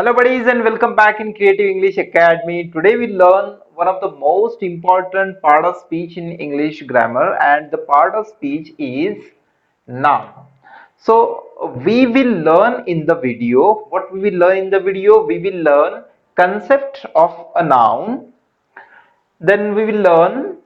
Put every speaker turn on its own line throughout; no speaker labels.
Hello buddies and welcome back in Creative English Academy. Today we learn one of the most important part of speech in English grammar, and the part of speech is noun. So we will learn in the video, what we will learn in the video, we will learn concept of a noun, then we will learn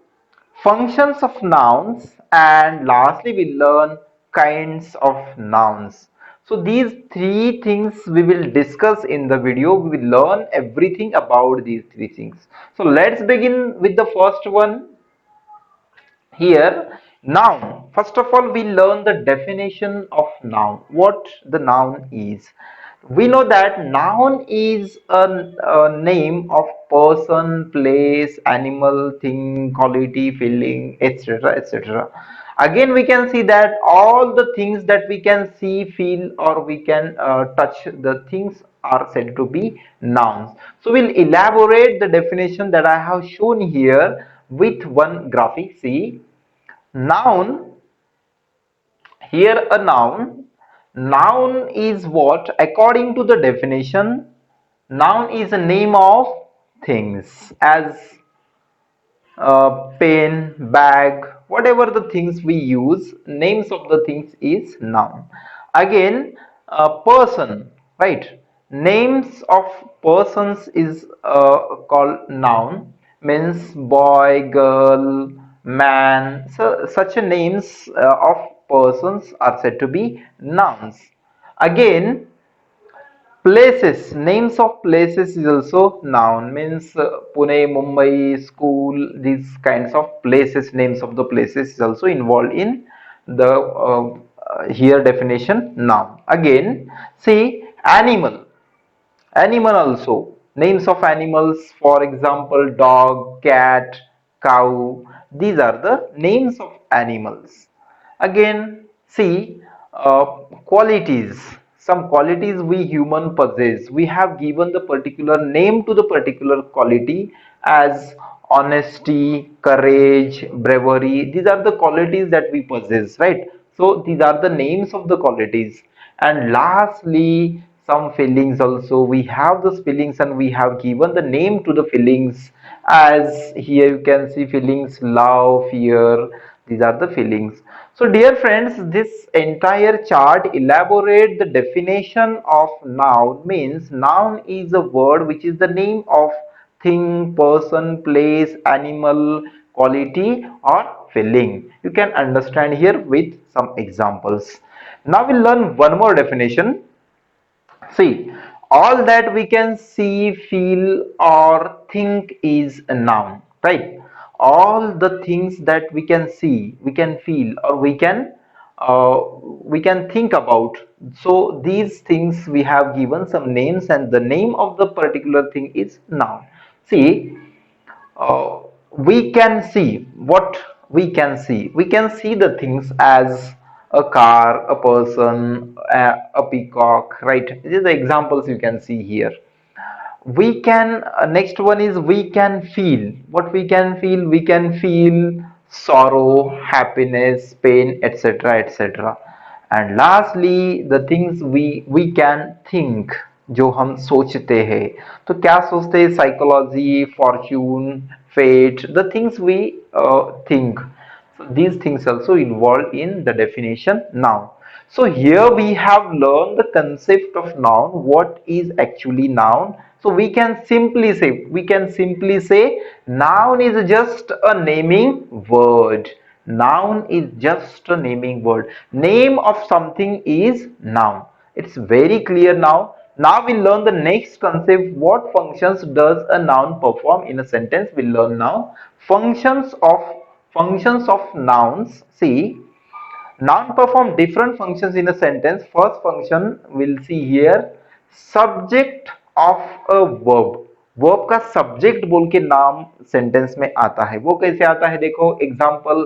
functions of nouns, and lastly we learn kinds of nouns. So these three things we will discuss in the video. We will learn everything about these three things. So let's begin with the first one. Here, noun. First of all, we learn the definition of noun, what the noun is. We know that noun is a name of person, place, animal, thing, quality, feeling, etc. etc. Again, we can see that all the things that we can see, feel, or we can touch, the things are said to be nouns. So we'll elaborate the definition that I have shown here with one graphic. See, noun, here a noun is what? According to the definition, noun is a name of things, as pen, bag, whatever the things we use, names of the things is noun. Again, person, right? Names of persons is called noun, means boy, girl, man. So such a names of persons are said to be nouns. Again, places, names of places is also noun, means Pune, Mumbai, school, these kinds of places, names of the places is also involved in the here definition noun. Again, see, animal also, names of animals, for example dog, cat, cow, these are the names of animals. Again, see, qualities, some qualities we human possess, we have given the particular name to the particular quality, as honesty, courage, bravery, these are the qualities that we possess, right? So these are the names of the qualities. And lastly, some feelings also, we have those feelings and we have given the name to the feelings, as here you can see feelings, love, fear, these are the feelings. So dear friends, this entire chart elaborate the definition of noun, means noun is a word which is the name of thing, person, place, animal, quality, or feeling. You can understand here with some examples. Now we'll learn one more definition. See, all that we can see, feel, or think is a noun, right? All the things that we can see, we can feel, or we can think about. So these things we have given some names, and the name of the particular thing is noun. See, uh, we can see what we can see. We can see the things as a car, a person, a peacock, right? These are the examples you can see here. We can, next one is we can feel. What we can feel? We can feel sorrow, happiness, pain, etc., etc. And lastly, the things we can think, जो हम सोचते हैं, तो क्या सोचते हैं? Psychology, fortune, fate, the things we think. So these things also involved in the definition noun. So here we have learned the concept of noun, what is actually noun. So we can simply say noun is just a naming word. Noun is just a naming word. Name of something is noun. It's very clear now. Now we learn the next concept. What functions does a noun perform in a sentence? We'll learn now. Functions of nouns. See, noun perform different functions in a sentence. First function we'll see here, subject of a verb. Verb का subject बोल के नाम sentence में आता है. वो कैसे आता है? देखो example,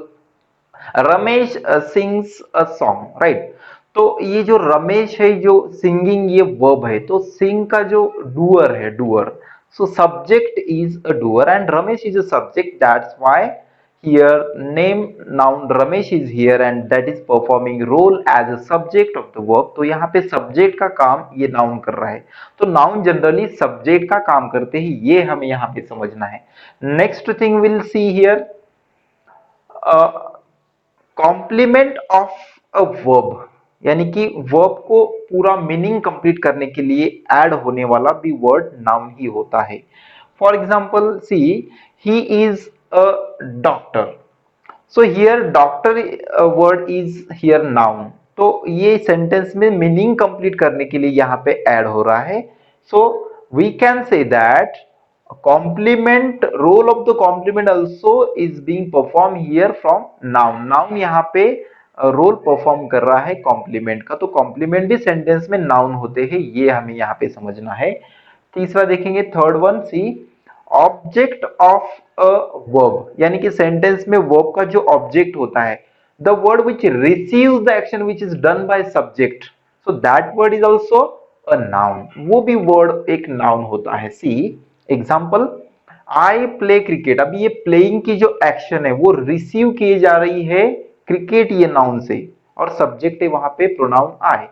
Ramesh sings a song, right? तो ये जो रमेश है, जो सिंगिंग, ये वर्ब है, तो सिंग का जो डूअर है, doer, so subject is a doer and Ramesh is a subject. That's why here name noun Ramesh is here and that is performing role as a subject of the verb. तो यहाँ पे subject का काम ये noun कर रहा है, तो नाउन जनरली सब्जेक्ट का काम करते हैं, ये हमें यहाँ पे समझना है. Next thing will see here complement of a verb, यानी कि वर्ब को पूरा मीनिंग कंप्लीट करने के लिए ऐड होने वाला भी वर्ड नाउन ही होता है. For example see he is a doctor. So here doctor word is here noun, तो ये सेंटेंस में मीनिंग कंप्लीट करने के लिए यहाँ पे ऐड हो रहा है. So we can say that complement role of the complement also is being perform here from noun. Noun यहाँ पे रोल परफॉर्म कर रहा है कॉम्प्लीमेंट का, तो कॉम्प्लीमेंट भी सेंटेंस में नाउन होते हैं, ये हमें यहाँ पे समझना है. तीसरा देखेंगे, third one see object of a verb, यानी कि सेंटेंस में वर्ब का जो ऑब्जेक्ट होता है, the word which receives the action which is done by subject, so that word is also a noun, वो भी वर्ड एक नाउन होता है. सी एग्जांपल, आई प्ले क्रिकेट. अभी ये प्लेइंग की जो एक्शन है वो रिसीव की जा रही है क्रिकेट ये नाउन से, और सब्जेक्ट है वहां पे प्रोनाउन आई.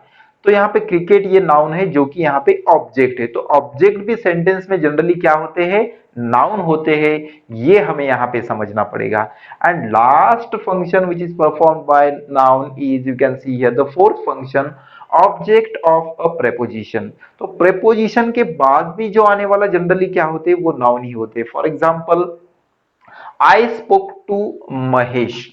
तो यहाँ पे क्रिकेट ये नाउन है जो कि यहाँ पे ऑब्जेक्ट है, तो ऑब्जेक्ट भी सेंटेंस में जनरली क्या होते हैं, नाउन होते हैं, ये हमें यहाँ पे समझना पड़ेगा. And last function which is perform by noun is, you can see here the fourth function, object of a preposition. तो प्रेपोजिशन के बाद भी जो आने वाला जनरली क्या होते हैं, वो नाउन ही होते हैं. For example, I spoke to Mahesh.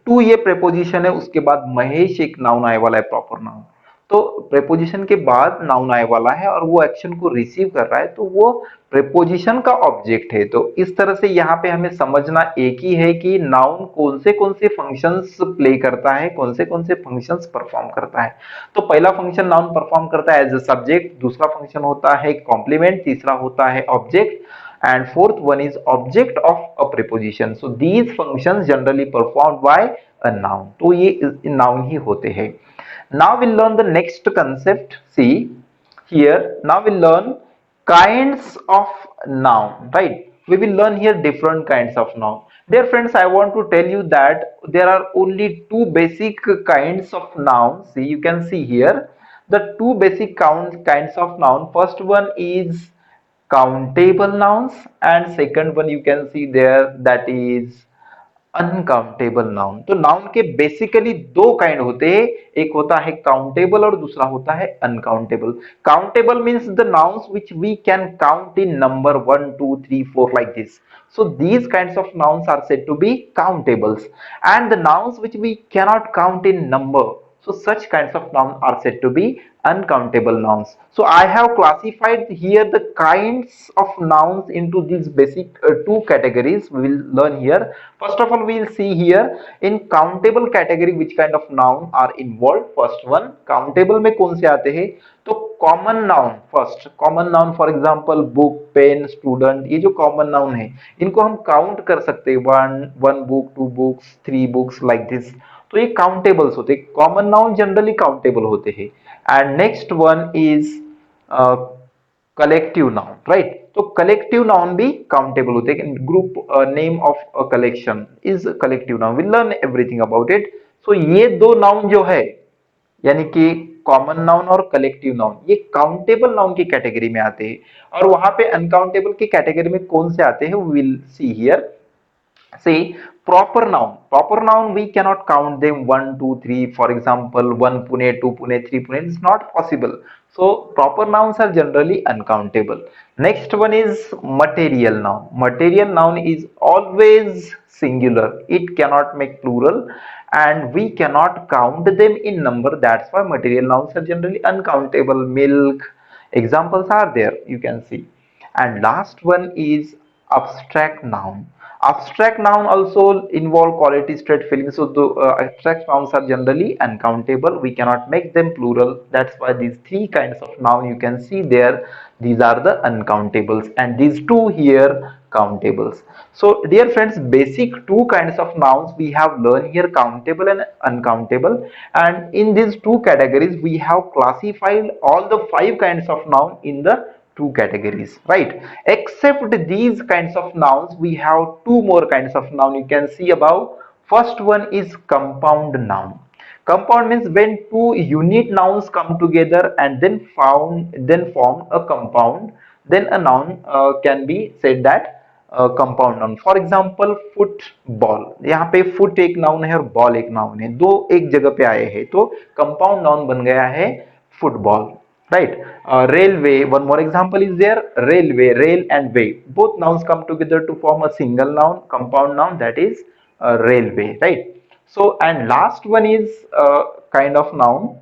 To ये प्रेपोजिशन है, उसके बाद महेश एक नाउन आने वाला है, प्रॉपर नाउन. तो प्रेपोजिशन के बाद नाउन आने वाला है और वो एक्शन को रिसीव कर रहा है, तो वो प्रेपोजिशन का ऑब्जेक्ट है. तो इस तरह से यहाँ पे हमें समझना एक ही है कि नाउन कौन से फंक्शंस प्ले करता है, कौन से फंक्शंस परफॉर्म करता है. तो पहला फंक्शन नाउन परफॉर्म करता है एज अ सब्जेक्ट, दूसरा फंक्शन होता है कॉम्प्लीमेंट, तीसरा होता है object, and fourth one is object of a preposition. So these functions generally performed by a noun. तो ये noun ही होते हैं. Now we'll learn the next concept. See here, now we'll learn kinds of noun, right? We will learn here different kinds of noun. Dear friends, I want to tell you that there are only two basic kinds of noun. See, you can see here the two basic kinds of noun. First one is countable nouns, and second one you can see there, that is uncountable noun. तो noun के basically दो kind होते हैं, एक होता है countable और दूसरा होता है uncountable. Countable means the nouns which we can count in number 1 2 3 4 like this. So these kinds of nouns are said to be countables, and the nouns which we cannot count in number, so such kinds of nouns are said to be uncountable nouns. So I have classified here the kinds of nouns into these basic two categories we will learn here. First of all, we will see here in countable category which kind of noun are involved. First one, countable में कौन से आते हैं, तो common noun. First common noun, for example book, pen, student, ये जो common noun है इनको हम काउंट कर सकते हैं, one book, two books, three books like this. तो ये काउंटेबल्स होते हैं, कॉमन नाउन जनरली काउंटेबल होते हैं. And next one is collective noun, right. तो कलेक्टिव नाउन भी काउंटेबल होते हैं. Group name of a collection is collective noun. Will learn everything about it. So ये दो नाउन जो है, यानी कि कॉमन नाउन और कलेक्टिव नाउन, ये काउंटेबल नाउन की कैटेगरी में आते हैं. और वहां पे अनकाउंटेबल की कैटेगरी में कौन से आते हैं, will see here. Say proper noun we cannot count them 1 2 3. For example, 1 Pune, 2 Pune, 3 Pune, it's not possible. So proper nouns are generally uncountable. Next one is material noun. Material noun is always singular, it cannot make plural, and we cannot count them in number. That's why material nouns are generally uncountable. Milk, examples are there, you can see. And last one is abstract noun. Abstract noun also involve quality, state, feelings. So the abstract nouns are generally uncountable. We cannot make them plural. That's why these three kinds of noun you can see there. These are the uncountables, and these two here countables. So dear friends, basic two kinds of nouns we have learned here, countable and uncountable. And in these two categories, we have classified all the five kinds of noun in the two categories, right? Except these kinds of nouns, we have two more kinds of noun you can see above. First one is compound noun. Compound means when two unit nouns come together and then form a compound, then a noun can be said that compound noun. For example football, यहाँ पे foot एक noun है और ball एक noun है, दो एक जगह पे आए हैं तो कंपाउंड नाउन बन गया है football, right? Railway, one more example is there, railway, rail and way, both nouns come together to form a single noun, compound noun, that is railway, right? So and last one is kind of noun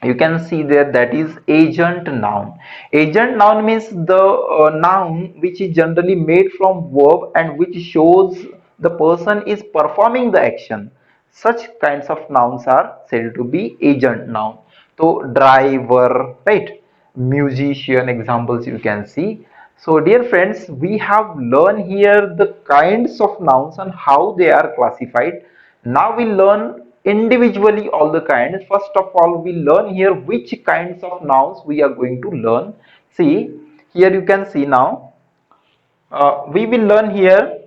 you can see there, that is agent noun. Agent noun means the noun which is generally made from verb and which shows the person is performing the action. Such kinds of nouns are said to be agent noun. So driver, right? Musician, examples you can see. So dear friends, we have learned here the kinds of nouns and how they are classified. Now we learn individually all the kinds. First of all, we learn here which kinds of nouns we are going to learn. See, here you can see now, we will learn here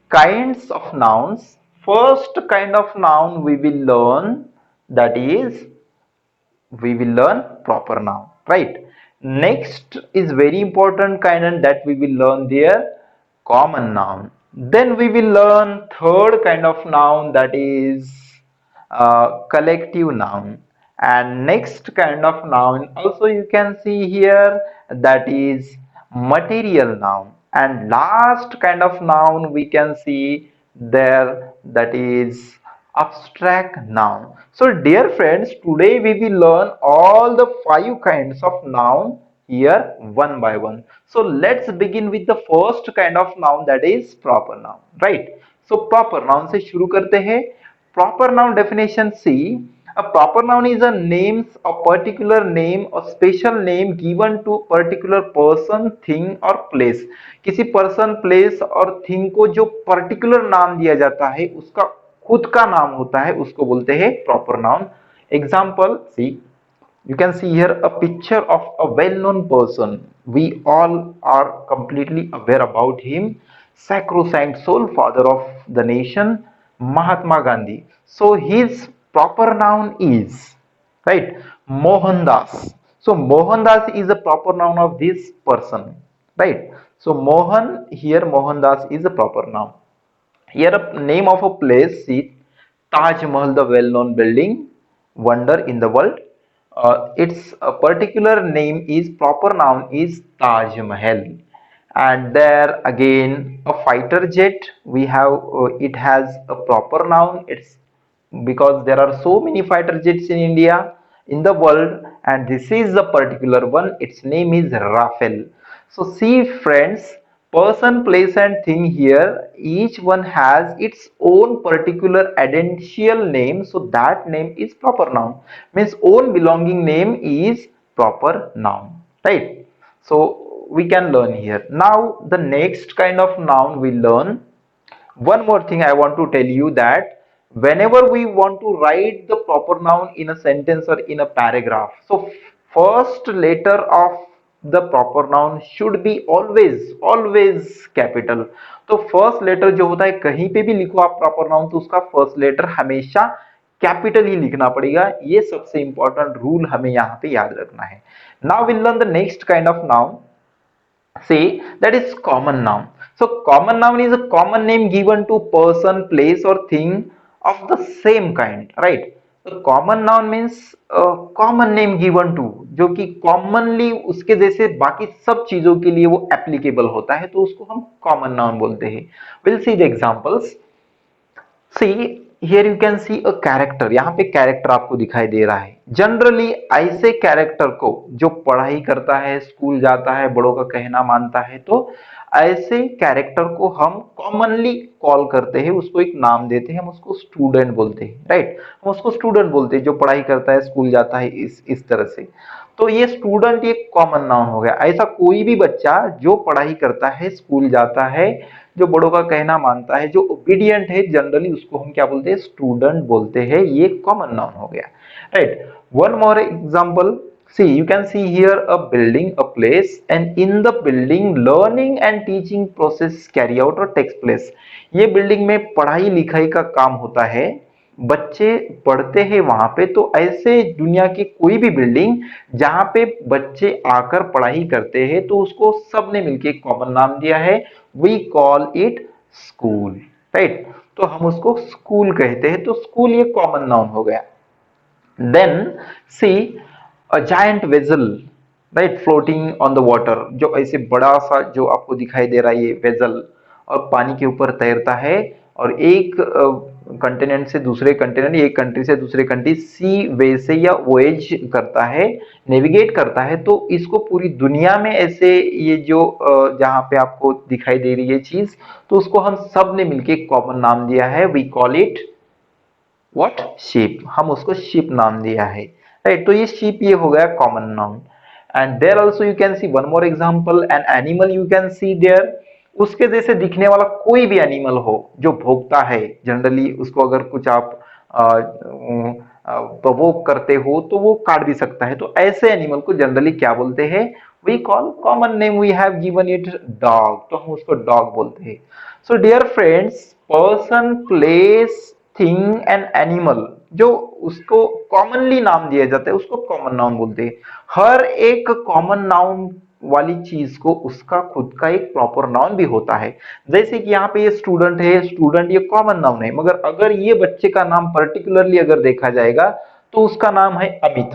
kinds of nouns. First kind of noun we will learn, that is we will learn proper noun, right? Next is very important kind, and that we will learn there common noun. Then we will learn third kind of noun, that is collective noun. And next kind of noun also you can see here, that is material noun. And last kind of noun we can see there, that is abstract noun. So dear friends, today we will learn all the five kinds of noun here one by one. So let's begin with the first kind of noun, that is proper noun, right? So proper noun से शुरू करते हैं. Proper noun definition, see, a proper noun is a names, a particular name or special name given to particular person, thing or place. किसी person, place और thing को जो particular नाम दिया जाता है उसका खुद का नाम होता है, उसको बोलते हैं proper noun. Example, see, you can see here a picture of a well-known person. We all are completely aware about him, sacrosanct sole father of the nation, Mahatma Gandhi. So his proper noun is, right, Mohandas. So Mohandas is a proper noun of this person, right? So Mohan, here Mohandas is a proper noun. Here a name of a place, see, Taj Mahal, the well-known building, wonder in the world. Its a particular name is proper noun is Taj Mahal. And there again a fighter jet, we have it has a proper noun. It's because there are so many fighter jets in India, in the world, and this is a particular one. Its name is Rafale. So see friends, person, place and thing here, each one has its own particular identical name, so that name is proper noun, means own belonging name is proper noun, right? So we can learn here. Now the next kind of noun we learn. One more thing I want to tell you, that whenever we want to write the proper noun in a sentence or in a paragraph, so first letter of the proper noun should be always capital. तो first letter जो होता है, कहीं पे भी लिखो आप proper noun तो उसका फर्स्ट लेटर हमेशा कैपिटल ही लिखना पड़ेगा. ये सबसे इंपॉर्टेंट रूल हमें यहाँ पे याद रखना है. Now will learn the next kind of noun, say, that is common noun. So common noun is a common name given to person, place or thing of the same kind, right? So common noun means common name given to, जो कि commonly उसके जैसे बाकी सब चीजों के लिए वो applicable होता है, तो उसको हम common noun बोलते हैं. We'll see the examples. See, here you can see a character. यहाँ पे कैरेक्टर आपको दिखाई दे रहा है. जनरली ऐसे कैरेक्टर को जो पढ़ाई करता है, स्कूल जाता है, बड़ों का कहना मानता है, तो ऐसे कैरेक्टर को हम कॉमनली कॉल करते हैं, उसको एक नाम देते हैं, हम उसको स्टूडेंट बोलते हैं, राइट? हम उसको स्टूडेंट बोलते हैं जो पढ़ाई करता है, स्कूल जाता है, इस तरह से. तो ये स्टूडेंट एक कॉमन नाउन हो गया. ऐसा कोई भी बच्चा जो पढ़ाई करता है, स्कूल जाता है, जो बड़ों का कहना मानता है, जो ओबीडियंट है, जनरली उसको हम क्या बोलते हैं? स्टूडेंट बोलते हैं. ये कॉमन नाउन हो गया, right? One more example, See, you can see here a building, a place, and in the building learning and teaching process carry out or takes place. ये बिल्डिंग में पढ़ाई लिखाई का काम होता है, बच्चे पढ़ते हैं वहां पे। तो ऐसे दुनिया की कोई भी बिल्डिंग जहां पे बच्चे आकर पढ़ाई करते हैं तो उसको सबने मिलके एक कॉमन नाम दिया है, we call it school, right. तो हम उसको स्कूल कहते हैं, तो स्कूल ये कॉमन नाउन हो गया। Then see a giant vessel, right, floating on the water, जो ऐसे बड़ा सा जो आपको दिखाई दे रहा है ये वेजल, और पानी के ऊपर तैरता है, और एक कंटिनेंट से दूसरे कंटिनेंट, एक कंट्री से दूसरे कंट्री सी वे से या वोएज करता है, नेविगेट करता है। तो इसको पूरी दुनिया में ऐसे ये जो जहां पे आपको दिखाई दे रही है चीज, तो उसको हम सब ने मिलके कॉमन नाम दिया है, we call it what, ship. हम उसको शिप नाम दिया है, राइट। तो ये शिप ये हो गया common noun. And there also you can see one more example, an animal you can see there. उसके जैसे दिखने वाला कोई भी एनिमल हो जो भोगता है, जनरली उसको अगर कुछ आप प्रोवोक करते हो तो वो काट भी सकता है। तो ऐसे एनिमल को जनरली क्या बोलते हैं, we call common name, we have given it dog, तो हम उसको डॉग बोलते हैं। So dear friends, person, place, thing and animal जो उसको कॉमनली नाम दिया जाता है उसको कॉमन नाउन बोलते हैं। हर एक कॉमन नाउन वाली चीज को उसका खुद का एक प्रॉपर नाउन भी होता है। जैसे कि यहाँ पे ये स्टूडेंट है, स्टूडेंट ये कॉमन नाउन है, मगर अगर ये बच्चे का नाम पर्टिकुलरली अगर देखा जाएगा तो उसका नाम है अमित,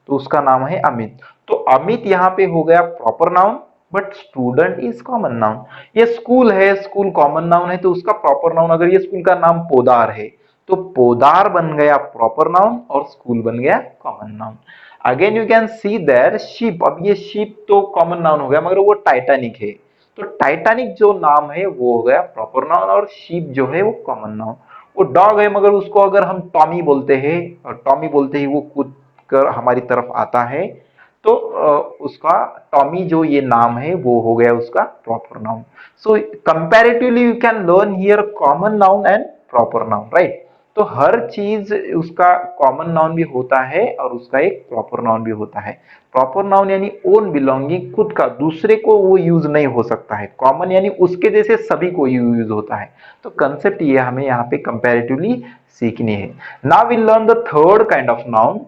तो उसका नाम है अमित। तो अमित यहाँ पे हो गया proper noun, but student is common noun. ये स्कूल है, स्कूल कॉमन नाउन है, तो उसका प्रॉपर नाउन, अगर ये स्कूल का नाम पोदार है तो पोदार बन गया प्रॉपर नाउन और स्कूल बन गया common noun. Again you can see that ship, अब ये शिप तो कॉमन नाउन हो गया मगर वो टाइटैनिक है, तो टाइटैनिक जो नाम है वो हो गया प्रॉपर नाउन, और शिप जो है वो कॉमन नाउन। वो डॉग है मगर उसको अगर हम टॉमी बोलते हैं, और टॉमी बोलते ही वो कूद कर हमारी तरफ आता है, तो उसका टॉमी जो ये नाम है वो हो गया उसका proper noun. So comparatively you can learn here common noun and proper noun, right. तो हर चीज उसका कॉमन नाउन भी होता है और उसका एक प्रॉपर नाउन भी होता है। प्रॉपर नाउन यानी ओन बिलोंगिंग, खुद का, दूसरे को वो यूज नहीं हो सकता है। कॉमन यानी उसके जैसे सभी को यूज होता है। तो कंसेप्ट ये हमें यहाँ पे कंपैरेटिवली सीखनी है। Now we learn the third kind of noun,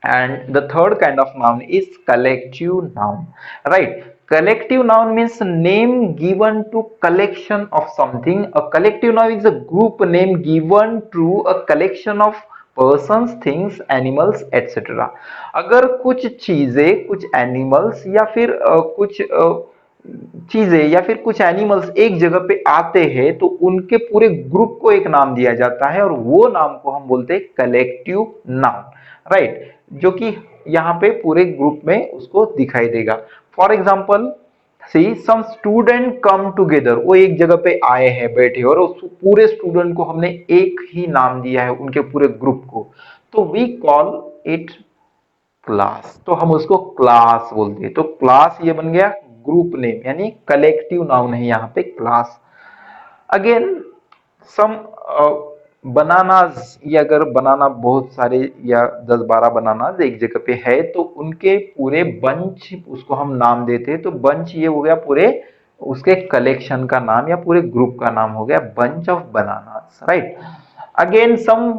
and the third kind of noun is collective noun, right? Collective noun means name given to collection of something. A collective noun is a group name given to a collection of persons, things, animals, etc. अगर कुछ चीजें, कुछ animals या फिर कुछ चीजें या फिर कुछ एनिमल्स एक जगह पे आते हैं तो उनके पूरे ग्रुप को एक नाम दिया जाता है, और वो नाम को हम बोलते हैं कलेक्टिव नाउन, राइट। जो कि यहाँ पे पूरे ग्रुप में उसको दिखाई देगा। For example see some student come together, वो एक जगह पे आए हैं, बैठे, और उस पूरे स्टूडेंट को हमने एक ही नाम दिया है उनके पूरे ग्रुप को, तो वी कॉल इट क्लास, तो हम उसको क्लास बोलते हैं। तो क्लास ये बन गया ग्रुप नेम, यानी कलेक्टिव नाउन है यहाँ पे क्लास। अगेन सम बनानाज, ये अगर बनाना बहुत सारे या 10-12 बनानाज एक जगह पे है तो उनके पूरे बंच उसको हम नाम देते हैं, तो बंच ये हो गया पूरे उसके कलेक्शन का नाम या पूरे ग्रुप का नाम हो गया bunch of bananas, right. Again some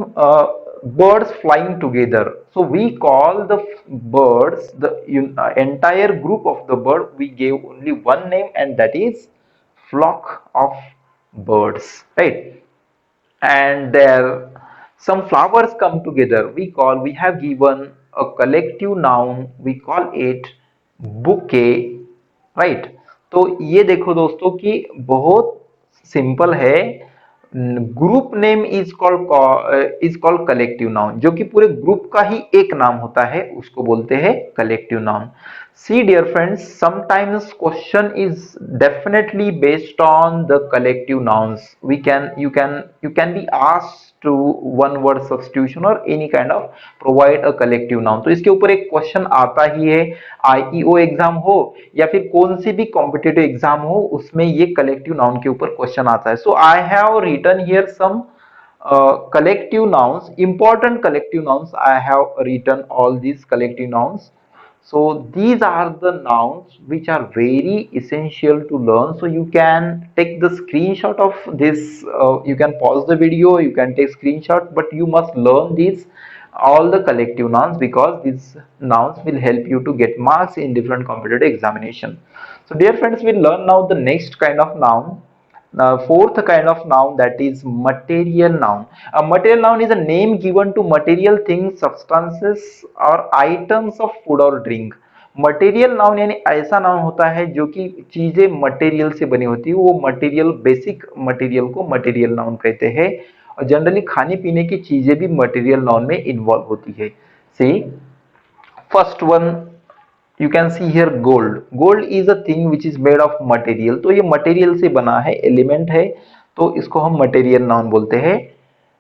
birds flying together, so we call the birds, the entire group of the bird, we gave only one name and that is flock of birds, right? And there some flowers come together, we have given a collective noun, we call it bouquet, right? तो ये देखो दोस्तों कि बहुत simple है। Group name is called collective noun, जो कि पूरे ग्रुप का ही एक नाम होता है उसको बोलते हैं collective noun. See dear friends, sometimes question is definitely based on the collective nouns. You can be asked to one word substitution or any kind of provide a collective noun, तो इसके ऊपर एक क्वेश्चन आता ही है। IEO exam हो या फिर कौन सी भी कॉम्पिटिटिव एग्जाम हो, उसमें ये कलेक्टिव नाउन के ऊपर क्वेश्चन आता है। So I have written here some collective nouns, important collective nouns, I have written all these collective nouns So these are the nouns which are very essential to learn. So you can take the screenshot of this, you can pause the video, you can take screenshot, but you must learn these all the collective nouns, because these nouns will help you to get marks in different competitive examination. So dear friends, we'll learn now the next kind of noun. Now, fourth kind of noun, that is material noun. A material noun is a name given to material things, substances or items of food or drink. Material noun यानी ऐसा noun होता है जो कि चीजें material से बनी होती है, वो मटेरियल, बेसिक मटेरियल को मटेरियल नाउन कहते हैं। और जनरली खाने पीने की चीजें भी मटेरियल नाउन में इन्वॉल्व होती है। See first one, you can see here gold. Gold is a thing which is made of material, तो ये मटेरियल से बना है, एलिमेंट है, तो इसको हम मटेरियल नाउन बोलते हैं।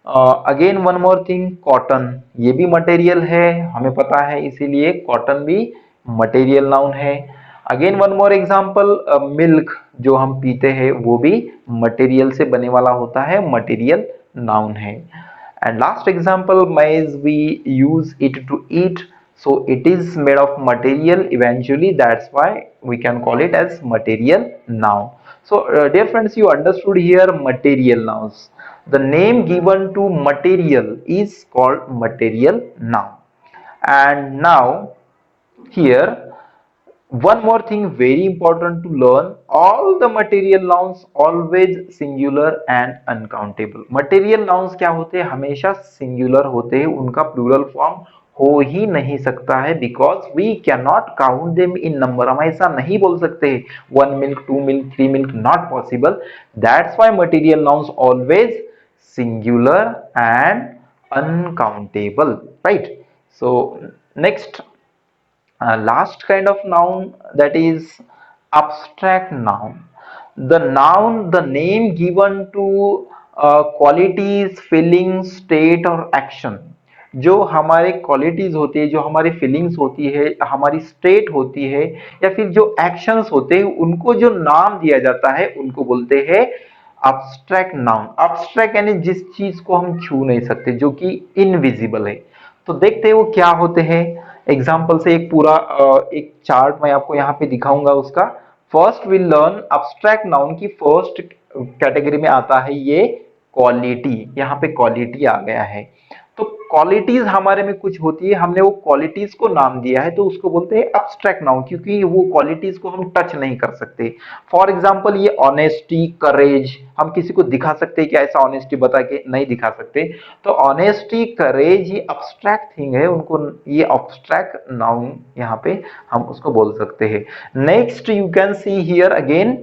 Again one more thing, cotton, ये भी मटेरियल है, हमें पता है, इसीलिए कॉटन भी मटेरियल नाउन है। Again one more example, milk जो हम पीते हैं वो भी मटेरियल से बने वाला होता है, मटेरियल नाउन है। And last example, maize, we use it to eat, so it is made of material eventually, that's why we can call it as material noun. So dear friends, you understood here material nouns. The name given to material is called material noun. And now here, one more thing very important to learn, all the material nouns always singular and uncountable. Material nouns क्या होते हैं, हमेशा singular होते हैं, उनका plural form हो ही नहीं सकता है, because we cannot count them in number. हम ऐसा नहीं बोल सकते 1 milk, 2 milk, 3 milk, not possible. That's why material nouns always singular and uncountable, right? So next, last kind of noun, that is abstract noun. The noun, the name given to qualities, feelings, state और action. जो हमारे qualities होती है, जो हमारी feelings होती है, हमारी स्टेट होती है, या फिर जो एक्शंस होते हैं, उनको जो नाम दिया जाता है उनको बोलते हैं अब्स्ट्रैक्ट नाउन। अब्स्ट्रैक्ट यानी जिस चीज को हम छू नहीं सकते, जो कि इनविजिबल है। तो देखते हैं वो क्या होते हैं। एग्जाम्पल से एक पूरा एक चार्ट मैं आपको यहाँ पे दिखाऊंगा उसका। First will learn abstract noun की फर्स्ट कैटेगरी में आता है ये क्वालिटी। यहाँ पे क्वालिटी आ गया है। तो क्वालिटीज हमारे में कुछ होती है, हमने वो क्वालिटीज को नाम दिया है, तो उसको बोलते हैं अब्स्ट्रैक्ट नाउन, क्योंकि वो क्वालिटीज को हम टच नहीं कर सकते। फॉर एग्जाम्पल ये ऑनेस्टी, करेज, हम किसी को दिखा सकते हैं कि ऐसा ऑनेस्टी बता के, नहीं दिखा सकते। तो ऑनेस्टी, करेज, ये अब्स्ट्रैक्ट थिंग है, उनको ये अब्स्ट्रैक्ट नाउन यहाँ पे हम उसको बोल सकते हैं। Next you can see here again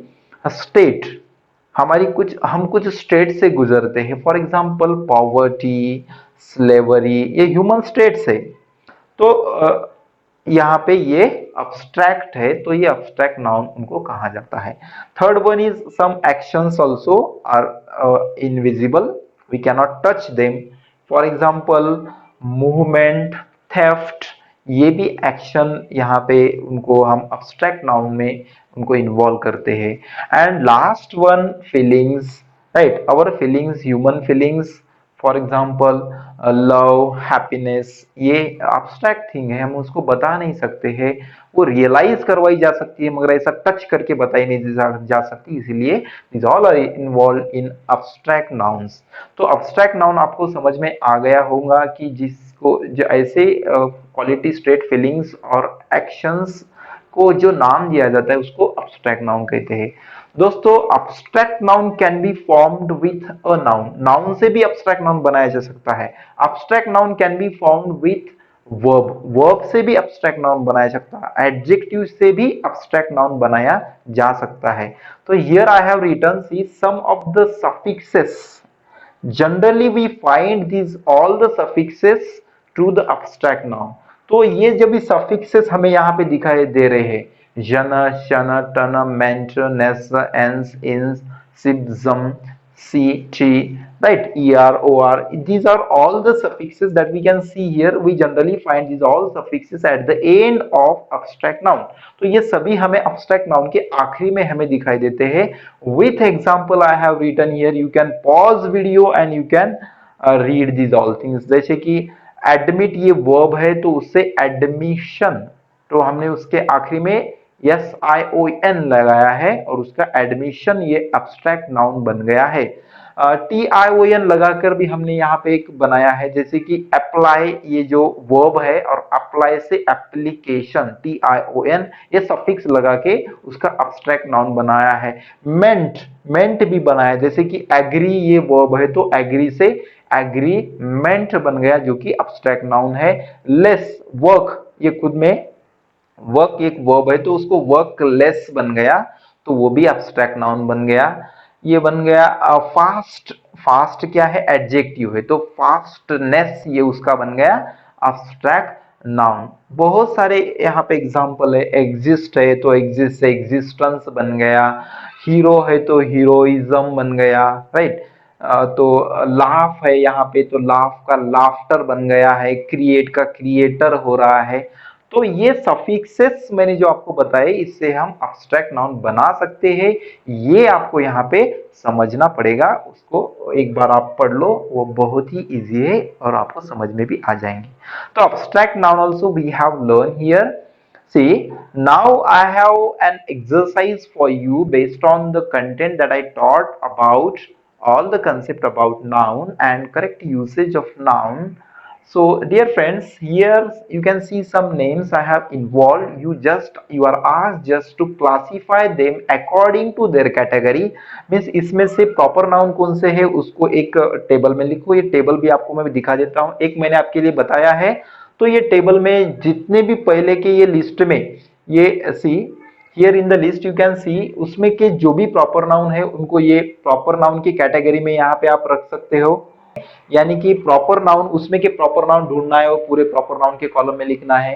state. हमारी कुछ, हम कुछ स्टेट से गुजरते हैं। फॉर एग्जाम्पल पॉवर्टी, स्लेवरी, ये ह्यूमन स्टेट्स है। तो यहाँ पे ये अब्स्ट्रैक्ट है, तो ये अब्स्ट्रैक्ट नाउन उनको कहा जाता है। Third one is some actions also are invisible, we cannot touch them. For example movement, theft, ये भी एक्शन यहाँ पे उनको हम अब्स्ट्रैक्ट नाउन में उनको इन्वॉल्व करते हैं। And last one feelings, right, our feelings, human feelings, for example love, happiness, ये अब्स्ट्रैक्ट थिंग है, हम उसको बता नहीं सकते हैं। वो रियलाइज करवाई जा सकती है, मगर ऐसा टच करके बताई नहीं जा सकती, इसीलिए this all are involve in abstract nouns. तो अब्स्ट्रैक्ट नाउन आपको समझ में आ गया होगा कि जिसको जो ऐसे क्वालिटी, स्टेट, फीलिंग्स और एक्शंस को जो नाम दिया जाता है उसको अब्स्ट्रैक्ट नाउन कहते हैं। दोस्तों abstract noun can be formed with a noun. Noun से भी अब्स्ट्रैक्ट नाउन बनाया जा सकता है। Abstract noun can be formed with verb, verb से भी अब्स्ट्रैक्ट नाउन बनाया जा सकता है। एडजेक्टिव से भी अब्स्ट्रैक्ट नाउन बनाया जा सकता है। तो here I have written see some of the suffixes. Generally we find this all the suffixes to the abstract noun. तो ये जब भी सफिक्सेस हमें यहाँ पे दिखाई दे रहे हैं, जन, शन, टन, मेंट, नेस, एंस, इंस, सिप, जम, सी, T, right, er, or, these are all the suffixes that we can see here. We generally find these all suffixes at the end of abstract noun. तो ये सभी हमें abstract noun के आखिरी में हमें दिखाई देते हैं। With example I have written here, you can pause video and you can read these all things. जैसे कि admit ये verb है, तो उससे admission, तो हमने उसके आखिरी में SION लगाया है और उसका एडमिशन ये एब्स्ट्रैक्ट नाउन बन गया है। TION लगाकर भी हमने यहाँ पे एक बनाया है, जैसे कि अप्लाई, ये जो वर्ब है और अप्लाई से एप्लीकेशन, TION ये सफिक्स लगा के उसका एब्स्ट्रैक्ट नाउन बनाया है। मेंट भी बनाया, जैसे कि एग्री ये वर्ब है तो एग्री से एग्रीमेंट बन गया जो कि एब्स्ट्रैक्ट नाउन है। लेस, वर्क, ये खुद में वर्क एक वर्ब है तो उसको वर्क लेस बन गया तो वो भी एब्स्ट्रैक्ट नाउन बन गया। ये बन गया फास्ट, फास्ट क्या है, एडजेक्टिव है तो फास्टनेस ये उसका बन गया एब्स्ट्रैक्ट नाउन। बहुत सारे यहाँ पे एग्जांपल है, एग्जिस्ट है तो एग्जिस्ट से एग्जिस्टेंस बन गया, हीरो है तो हीरोइज्म बन गया, राइट। तो लाफ है यहाँ पे तो लाफ का लाफ्टर बन गया है, क्रिएट का क्रिएटर हो रहा है। तो ये सफिक्सेस मैंने जो आपको बताए इससे हम एब्स्ट्रैक्ट नाउन बना सकते हैं, ये आपको यहाँ पे समझना पड़ेगा। उसको एक बार आप पढ़ लो, वो बहुत ही इजी है और आपको समझ में भी आ जाएंगे। तो abstract noun also we have learn here. See, now I have an exercise for you based on the content that I taught about all the concept about noun and correct usage of noun. So dear friends, here you can see some names I have involved. You are asked just to classify them according to their category. Means इसमें से proper noun कौन से है उसको एक table में लिखो। ये टेबल भी आपको मैं दिखा देता हूँ, एक मैंने आपके लिए बताया है। तो ये टेबल में जितने भी पहले के ये लिस्ट में, ये see here in the list you can सी, उसमें के जो भी प्रॉपर नाउन है उनको ये प्रॉपर नाउन की कैटेगरी में यहाँ पे आप रख सकते हो। यानी कि प्रॉपर नाउन, उसमें के प्रॉपर नाउन ढूंढना है वो पूरे प्रॉपर नाउन के कॉलम में लिखना है,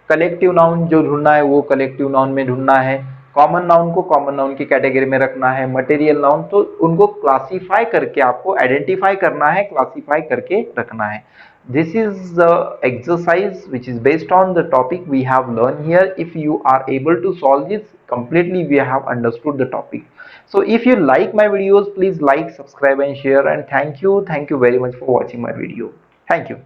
कलेक्टिव नाउन जो ढूंढना है वो कलेक्टिव नाउन में ढूंढना है, कॉमन नाउन को कॉमन नाउन की कैटेगरी में रखना है, मटेरियल नाउन तो उनको क्लासिफाई करके आपको आइडेंटिफाई करना है, क्लासिफाई करके रखना है। This is the exercise which is based on the topic we have learned here. If you are able to solve this completely, we have understood the topic. So if you like my videos, please like, subscribe and share, and thank you very much for watching my video. Thank you.